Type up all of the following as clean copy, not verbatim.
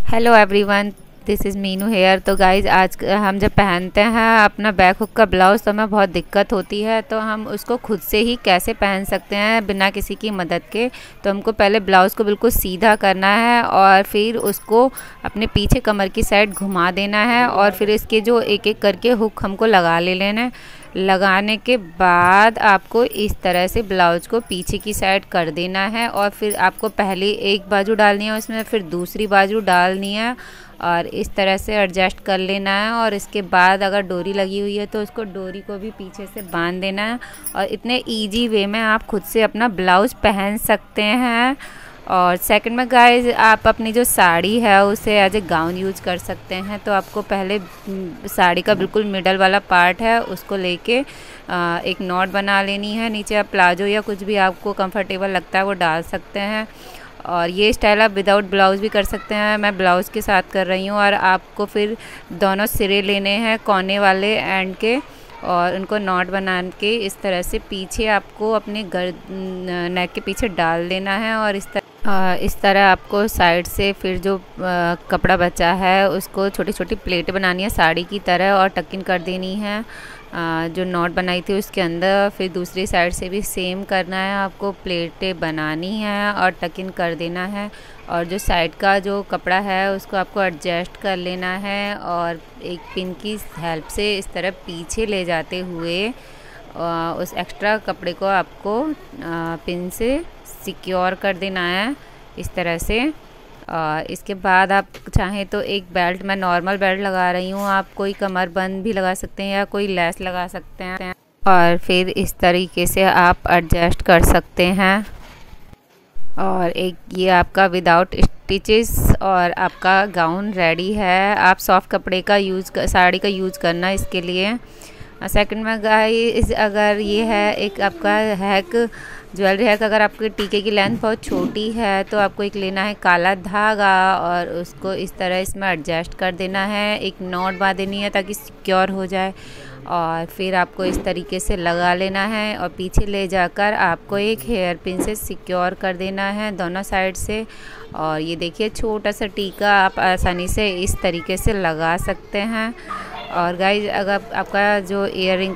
Hello everyone, this is Meenu here. तो guys आज हम जब पहनते हैं अपना बैक हुक का ब्लाउज़ तो हमें बहुत दिक्कत होती है। तो हम उसको खुद से ही कैसे पहन सकते हैं बिना किसी की मदद के। तो हमको पहले ब्लाउज़ को बिल्कुल सीधा करना है और फिर उसको अपने पीछे कमर की साइड घुमा देना है और फिर इसके जो एक एक करके हुक हमको लगा लेना है। लगाने के बाद आपको इस तरह से ब्लाउज को पीछे की साइड कर देना है और फिर आपको पहले एक बाजू डालनी है उसमें, फिर दूसरी बाजू डालनी है और इस तरह से एडजस्ट कर लेना है। और इसके बाद अगर डोरी लगी हुई है तो उसको डोरी को भी पीछे से बांध देना है और इतने इजी वे में आप खुद से अपना ब्लाउज़ पहन सकते हैं। और सेकंड में गाइज आप अपनी जो साड़ी है उसे एज ए गाउन यूज कर सकते हैं। तो आपको पहले साड़ी का बिल्कुल मिडल वाला पार्ट है उसको लेके एक नॉट बना लेनी है। नीचे आप प्लाजो या कुछ भी आपको कंफर्टेबल लगता है वो डाल सकते हैं। और ये स्टाइल आप विदाउट ब्लाउज़ भी कर सकते हैं, मैं ब्लाउज़ के साथ कर रही हूँ। और आपको फिर दोनों सिरे लेने हैं कोने वाले एंड के और उनको नॉट बना के इस तरह से पीछे आपको अपने नेक के पीछे डाल देना है। और इस तरह आपको साइड से फिर जो कपड़ा बचा है उसको छोटी छोटी प्लेटें बनानी है साड़ी की तरह और टकिंग कर देनी है जो नॉट बनाई थी उसके अंदर। फिर दूसरी साइड से भी सेम करना है, आपको प्लेटें बनानी है और टकिंग कर देना है। और जो साइड का जो कपड़ा है उसको आपको एडजस्ट कर लेना है और एक पिन की हेल्प से इस तरह पीछे ले जाते हुए उस एक्स्ट्रा कपड़े को आपको पिन से सिक्योर कर देना है इस तरह से। इसके बाद आप चाहें तो एक बेल्ट, मैं नॉर्मल बेल्ट लगा रही हूँ, आप कोई कमर बंद भी लगा सकते हैं या कोई लेस लगा सकते हैं और फिर इस तरीके से आप एडजस्ट कर सकते हैं। और एक ये आपका विदाउट स्टिचेस और आपका गाउन रेडी है। आप सॉफ्ट कपड़े का साड़ी का यूज़ करना इसके लिए। सेकंड में गाइस अगर ये है एक आपका हैक, ज्वेलरी हैक, अगर आपके टीके की लेंथ बहुत छोटी है तो आपको एक लेना है काला धागा और उसको इस तरह इसमें एडजस्ट कर देना है, एक नॉट बांध देनी है ताकि सिक्योर हो जाए। और फिर आपको इस तरीके से लगा लेना है और पीछे ले जाकर आपको एक हेयर पिन से सिक्योर कर देना है दोनों साइड से। और ये देखिए छोटा सा टीका आप आसानी से इस तरीके से लगा सकते हैं। और गाइज अगर आपका जो ईयर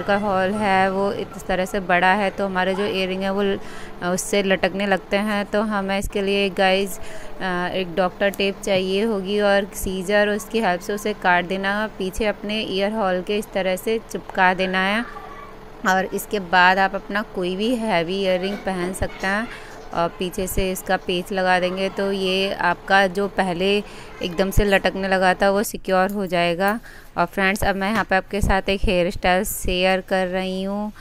का हॉल है वो इस तरह से बड़ा है तो हमारे जो ईयरिंग है वो उससे लटकने लगते हैं, तो हमें इसके लिए गाइज एक डॉक्टर टेप चाहिए होगी और सीजर, उसकी हेल्प से उसे काट देना है, पीछे अपने ईयर हॉल के इस तरह से चिपका देना है। और इसके बाद आप अपना कोई भी हैवी ईयरिंग पहन सकते हैं और पीछे से इसका पेच लगा देंगे तो ये आपका जो पहले एकदम से लटकने लगा था वो सिक्योर हो जाएगा। और फ्रेंड्स अब मैं यहाँ पे आपके साथ एक हेयर स्टाइल शेयर कर रही हूँ।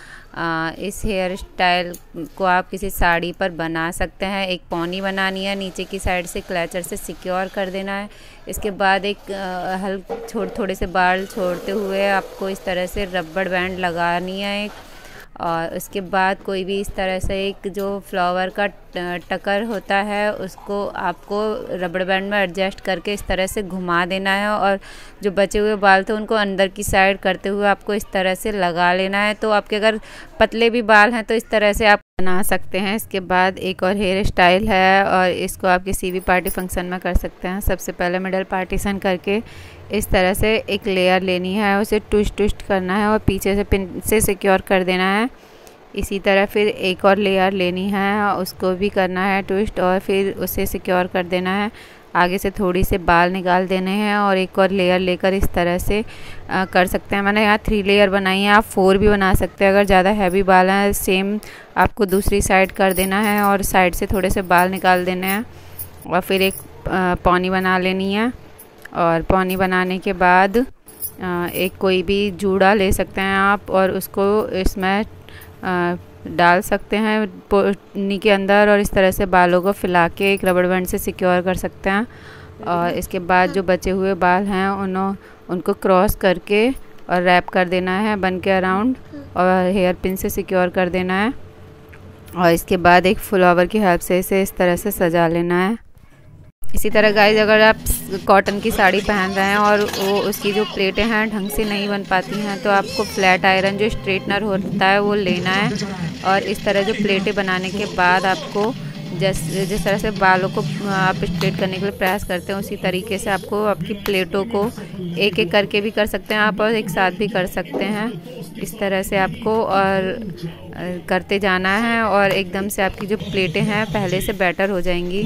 इस हेयर स्टाइल को आप किसी साड़ी पर बना सकते हैं। एक पौनी बनानी है, नीचे की साइड से क्लचर से सिक्योर कर देना है। इसके बाद एक थोड़े से बाल छोड़ते हुए आपको इस तरह से रबड़ बैंड लगानी है एक। और उसके बाद कोई भी इस तरह से एक जो फ्लावर का टकर होता है उसको आपको रबड़ बैंड में एडजस्ट करके इस तरह से घुमा देना है और जो बचे हुए बाल थे उनको अंदर की साइड करते हुए आपको इस तरह से लगा लेना है। तो आपके अगर पतले भी बाल हैं तो इस तरह से आप बना सकते हैं। इसके बाद एक और हेयर स्टाइल है और इसको आप किसी भी पार्टी फंक्शन में कर सकते हैं। सबसे पहले मिडल पार्टीशन करके इस तरह से एक लेयर लेनी है, उसे ट्विस्ट करना है और पीछे से पिन से सिक्योर कर देना है। इसी तरह फिर एक और लेयर लेनी है, उसको भी करना है ट्विस्ट और फिर उसे सिक्योर कर देना है। आगे से थोड़ी से बाल निकाल देने हैं और एक और लेयर लेकर इस तरह से कर सकते हैं। मैंने यहाँ 3 लेयर बनाई है, आप 4 भी बना सकते हैं अगर ज़्यादा हैवी बाल हैं। सेम आपको दूसरी साइड कर देना है और साइड से थोड़े से बाल निकाल देने हैं और फिर एक पौनी बना लेनी है। और पौनी बनाने के बाद एक कोई भी जूड़ा ले सकते हैं आप और उसको इसमें डाल सकते हैं पौनी के अंदर और इस तरह से बालों को फैला के एक रबड़ बैंड से सिक्योर कर सकते हैं। और इसके बाद जो बचे हुए बाल हैं उनको क्रॉस करके और रैप कर देना है बन के अराउंड और हेयर पिन से सिक्योर कर देना है। और इसके बाद एक फ्लावर की हेल्प से इसे इस तरह से सजा लेना है। इसी तरह गाइज अगर आप कॉटन की साड़ी पहन रहे हैं और वो उसकी जो प्लेटें हैं ढंग से नहीं बन पाती हैं तो आपको फ्लैट आयरन जो स्ट्रेटनर होता है वो लेना है और इस तरह जो प्लेटें बनाने के बाद आपको जिस तरह से बालों को आप स्ट्रेट करने के लिए प्रयास करते हैं, उसी तरीके से आपको आपकी प्लेटों को एक एक करके भी कर सकते हैं आप, और एक साथ भी कर सकते हैं। इस तरह से आपको और करते जाना है, और एकदम से आपकी जो प्लेटें हैं पहले से बेटर हो जाएंगी।